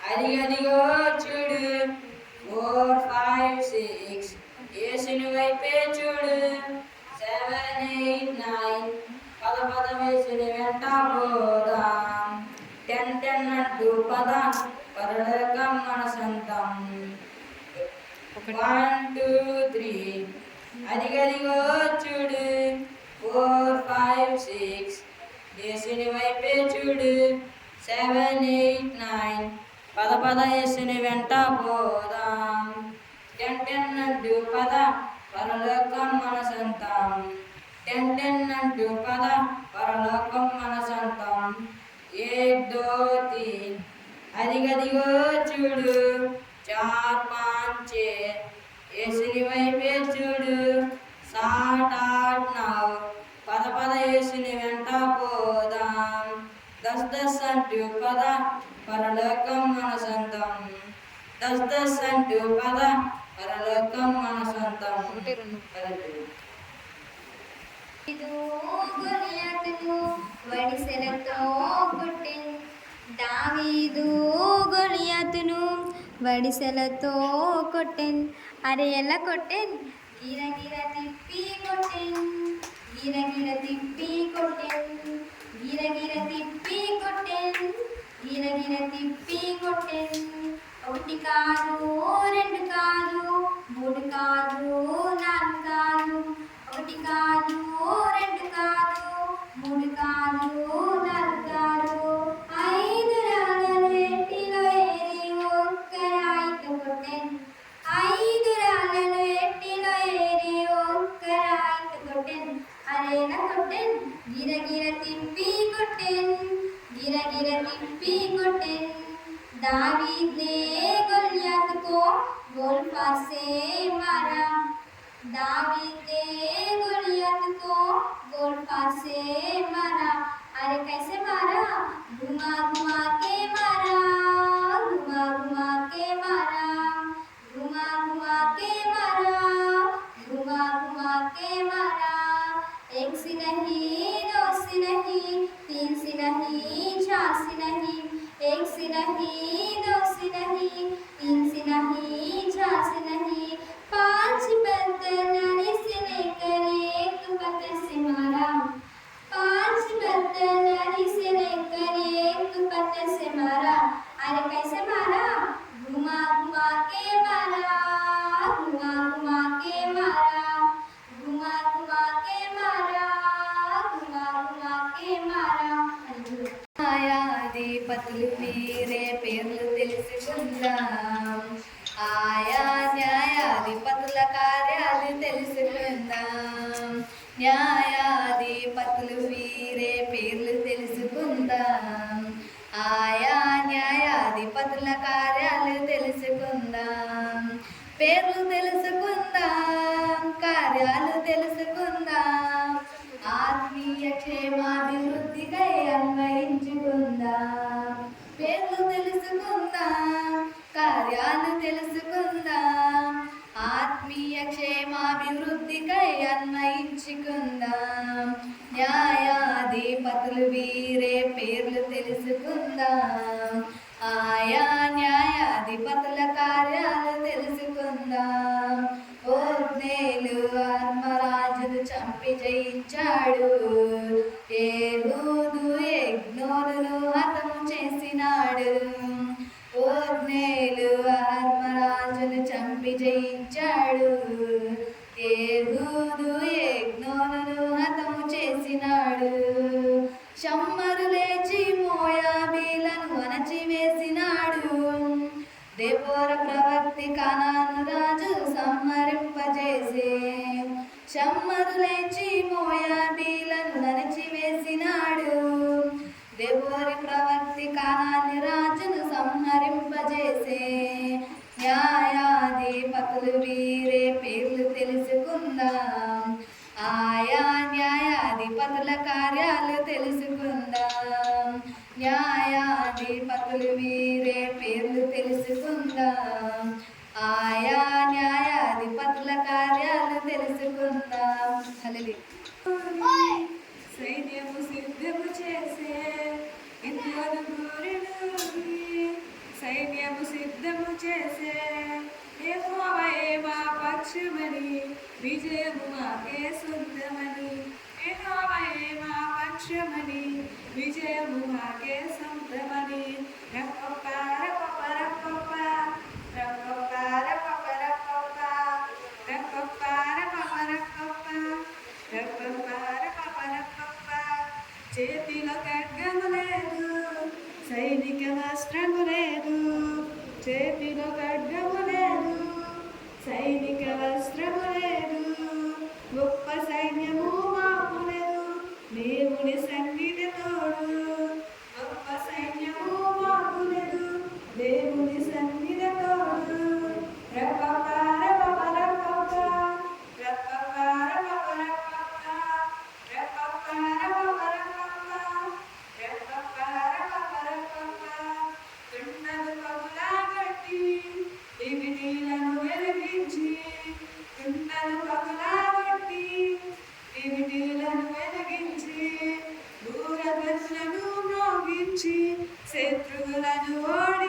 అదిగదిగో చూడు 4, 5, 6 యేసుని వైపే చూడు 7, 8, 9 పద యేసుని వెంట పోదాం 10, 10 అంటూ పద పరలోకం మన సొంతం 1, 2, 3 అదిగదిగో చూడు 4, 5, 6 యేసుని వైపే చూడు 7, 8, 9 పద యేసుని వెంట పోదాం 10, 10 అంటూ పద పరలోకం మన సొంతం 10, 10 అంటూ పద పరలోకం మన సొంతం 1, 2, 3 అదిగదిగో చూడు 4, 5, 6 యేసుని వైపే చూడు 7, 8, 9 పద యేసుని వెంట పోదాం 10, 10 అంటూ పద పరలోకం మన సొంతం 10, 10 అంటూ పద పరలోకం మన సొంతం 1, 2 వడిసెలతో కొట్టెను దావీదు గొలియాతును వడిసెలతో కొట్టెను అరే ఎలా కొట్టెను గిరగిర తిప్పి కొట్టెను గిరగిర తిప్పి కొట్టెను గిరగిర తిప్పి కొట్టెను గిరగిర తిప్పి కొట్టెను 1 కాదు 2 కాదు 3 కాదు 4 కాదు 1 కాదు 2 కాదు 3 కాదు 4 కాదు 5 రాళ్ళను ఎట్టిలో ఏరి ఒక్క రాయితో కొట్టెను 5 రాళ్ళను ఎట్టిలో ఏరి ఒక్క రాయితో కొట్టెను అరేలా కొట్టెను గిరగిర తిప్పి కొట్టెను గిరగిర తిప్పి కొట్టెను दावीद ने गोलियत को गोल पार से मारा दावीद ने गोलियत को गोल पार से मारा अरे कैसे मारा घुमा घुमा के मारा घुमा घुमा के मारा घुमा घुमा के मारा घुमा घुमा के मारा 1 से नहीं 2 से नहीं 3 से नहीं 4 से नहीं 1 से नहीं 2 से नहीं 3 से नहीं 4 से नहीं 5 पत्थर नानी से लेकर 1 पत्थर से मारा 5 న్యాయాధిపతులు వీరే పేర్లు తెలుసుకుందాం. ఆయా న్యాయాధిపతుల కార్యాలు తెలుసుకుందాం. న్యాయాధిపతులు వీరే పేర్లు తెలుసుకుందాం. ఆయా న్యాయాధిపతుల కార్యాలు తెలుసుకుందాం. పేర్లు తెలుసుకుందాం, కార్యాలు తెలుసుకుందాం. ఆత్మీయ క్షేమాభివృద్ధికై అన్వయించుకుందాం. పేర్లు తెలుసుకుందాం, కార్యాలు తెలుసుకుందాం. ఆత్మీయ క్షేమాభివృద్ధికై అన్వయించుకుందాం. న్యాయాధిపతులు వీరే పేర్లు తెలుసుకుందాం. ఆయా న్యాయాధిపతుల కార్యాలు తెలుసుకుందాం. ఓర్నేలు ఆత్మరాజును చంపి జయించాడు. ఏహూదు యెగ్నోనును హతము చేసినాడు. ఓర్నేలు ఆత్మరాజును చంపి జయించాడు. ఏహూదు యెగ్నోనును హతము చేసినాడు. షమ్మరు లేచి మోయాబీలను అణచివేసినాడు. దెబోరా ప్రవక్తి కనాను రాజు సంహరింపజేసే. షమ్మరు లేచి మోయాబీలను అణచివేసినాడు. దెబోరా ప్రవక్తి కనాను రాజును సంహరింపజేసే. న్యాయాధిపతులు వీరే పేర్లు తెలుసుకుందాం. ఆయా న్యాయాధిపతుల కార్యాలు తెలుసుకుందాం. న్యాయాధిపతులు వీరే పేర్లు తెలుసుకుందాం. ఆయా న్యాయాధిపతుల కార్యాలు తెలుసుకుందాం. హల్లెలూయా. సైన్యము సిద్ధము చేసే ఇంద్రుడు గూరినూరి. సైన్యము సిద్ధము చేసే యెహోవాయే మా పక్షమని, విజయము మాకే సొంతమని. యెహోవాయే మా పక్షమని, విజయము మాకే సొంతమని. రప్పప్ప రప్పప్ప రప్పప్ప రప్పప్ప రప్పప్ప రప్పప్ప రప్పప్ప రప్పప్ప రప్పప్ప రప్పప్ప రప్పప్ప. చేతిలో ఖడ్గము లేదు, సైనిక వస్త్రము లేదు. చేతిలో ఖడ్గము లేదు, సైనిక వస్త్రము లేదు. గొప్ప సైన్యము మాకు లేదు, దేవుని సన్నిధి తోడు. గొప్ప సైన్యము మాకు లేదు, దేవుని సన్నిధి తోడు. రప్పప్ప రప్పప్ప రప్పప్ప రప్పప్ప రప్పప్ప రప్పప్ప రప్పప్ప రప్పప్ప రప్పప్ప రప్పప్ప రప్పప్ప. తుండలు పగులాగట్టి దివిటీలను వెలిగించి. తుండలు పగులాగట్టి దివిటీలను వెలిగించి. దూరదర్శను మ్రోగించి శత్రువులను ఓడి